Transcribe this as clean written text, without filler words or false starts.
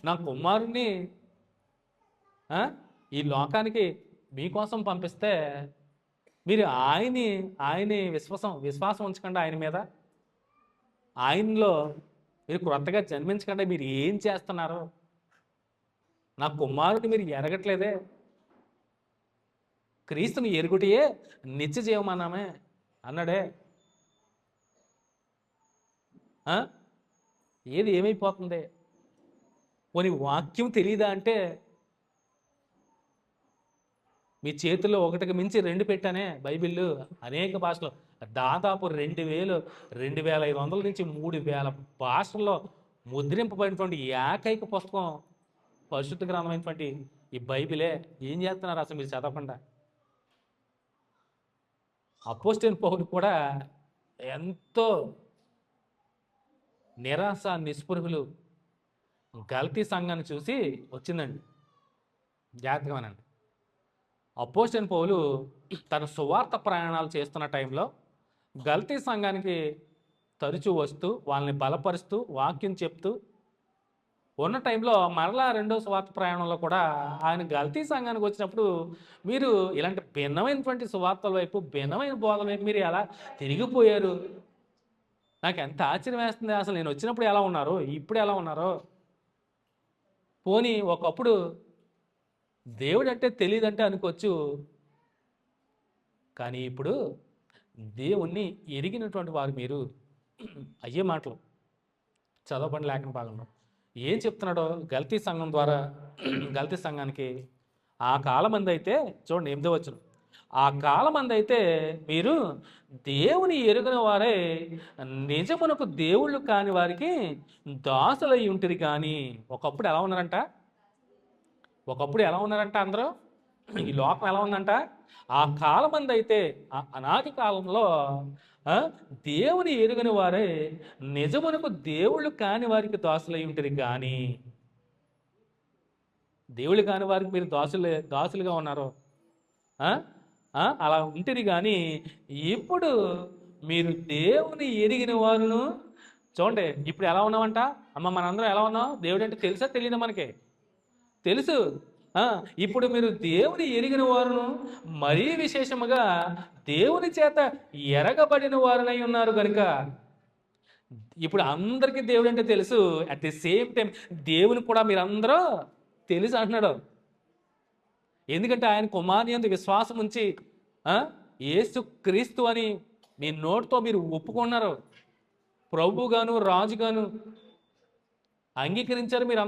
నా కుమారుణ్ణి ఈ లోకానికి మీకోసం పంపిస్తే మీరు ఆయన్ని విశ్వాసం ఉంచకుండా ఆయన మీద, ఆయనలో మీరు క్రొత్తగా జన్మించకుండా మీరు ఏం చేస్తున్నారు? నా కుమారుడిని మీరు ఎరగట్లేదే. క్రీస్తుని ఎరుగుటియే నిత్య జీవమన్నామే అన్నాడే. ఏది ఏమైపోతుంది? పోనీ వాక్యం తెలియదా అంటే, మీ చేతుల్లో ఒకటికి మించి 2 పెట్టానే బైబిళ్ళు అనేక భాషలో, దాదాపు 2,500 నుంచి 3,000 భాషల్లో ముద్రింపబడినటువంటి ఏకైక పుస్తకం పరిశుద్ధ గ్రంథమైనటువంటి ఈ బైబిలే. ఏం చేస్తున్నారు అసలు మీరు చదవకుండా? అపోస్తలుడైన పౌలు కూడా ఎంతో నిరాశ నిస్పృహులు గల్తీ సంఘాన్ని చూసి వచ్చిందండి. జాగ్రత్తగానండి. అపోస్తలుడైన పౌలు తన సువార్త ప్రయాణాలు చేస్తున్న టైంలో గల్తీ సంఘానికి తరచూ వస్తూ వాళ్ళని బలపరుస్తూ వాక్యం చెప్తూ ఉన్న టైంలో మరలా రెండో సువార్త ప్రయాణంలో కూడా ఆయన గల్తీ సంఘానికి వచ్చినప్పుడు, మీరు ఇలాంటి భిన్నమైనటువంటి సువార్తల వైపు, భిన్నమైన బోధల వైపు మీరు ఎలా తిరిగిపోయారు? నాకు ఎంత ఆశ్చర్యం వేస్తుంది. అసలు నేను వచ్చినప్పుడు ఎలా ఉన్నారు, ఇప్పుడు ఎలా ఉన్నారో? పోనీ ఒకప్పుడు దేవుడు అంటే తెలియదంటే అనుకోవచ్చు, కానీ ఇప్పుడు దేవుణ్ణి ఎరిగినటువంటి వారు మీరు. అయ్యే మాటలు చదవబడి లేఖన భాగంలో ఏం చెప్తున్నాడో గల్తీ సంఘం ద్వారా, గల్తీ సంఘానికి ఆ కాలమంది అయితే చూడండి 8వ వచనం, ఆ కాలమంది అయితే మీరు దేవుని ఎరుగని వారే నిజమునకు దేవుళ్ళు కాని వారికి దాసులై ఉంటుంది. కానీ ఒకప్పుడు ఎలా ఉన్నారంట? అందరూ ఈ లోకం ఎలా ఉందంట? ఆ కాలమంది అయితే, ఆ అనాది కాలంలో దేవుని ఎరుగని వారే నిజమునకు దేవుళ్ళు కాని వారికి దాసులై ఉంటుంది. కానీ దేవుళ్ళు కాని వారికి మీరు దాసులుగా ఉన్నారు. అలా ఉంటుంది. కానీ ఇప్పుడు మీరు దేవుని ఎరిగిన వారును. చూడండి ఇప్పుడు ఎలా ఉన్నామంట? మనందరం ఎలా ఉన్నాం? దేవుడు అంటే తెలుసా తెలియదు? మనకి తెలుసు. ఇప్పుడు మీరు దేవుని ఎరిగిన వారును, మరీ విశేషముగా దేవుని చేత ఎరగబడిన వారునై ఉన్నారు. కనుక ఇప్పుడు అందరికీ దేవుడు అంటే తెలుసు. అట్ ది సేమ్ టైం దేవుని కూడా మీరందరూ తెలుసు అంటున్నాడు. ఎందుకంటే ఆయన కుమారుని యందు విశ్వాసం ఉంచి యేసు క్రీస్తు అని మీ నోటితో మీరు ఒప్పుకున్నారు, ప్రభుగాను రాజుగాను అంగీకరించారు మీరు.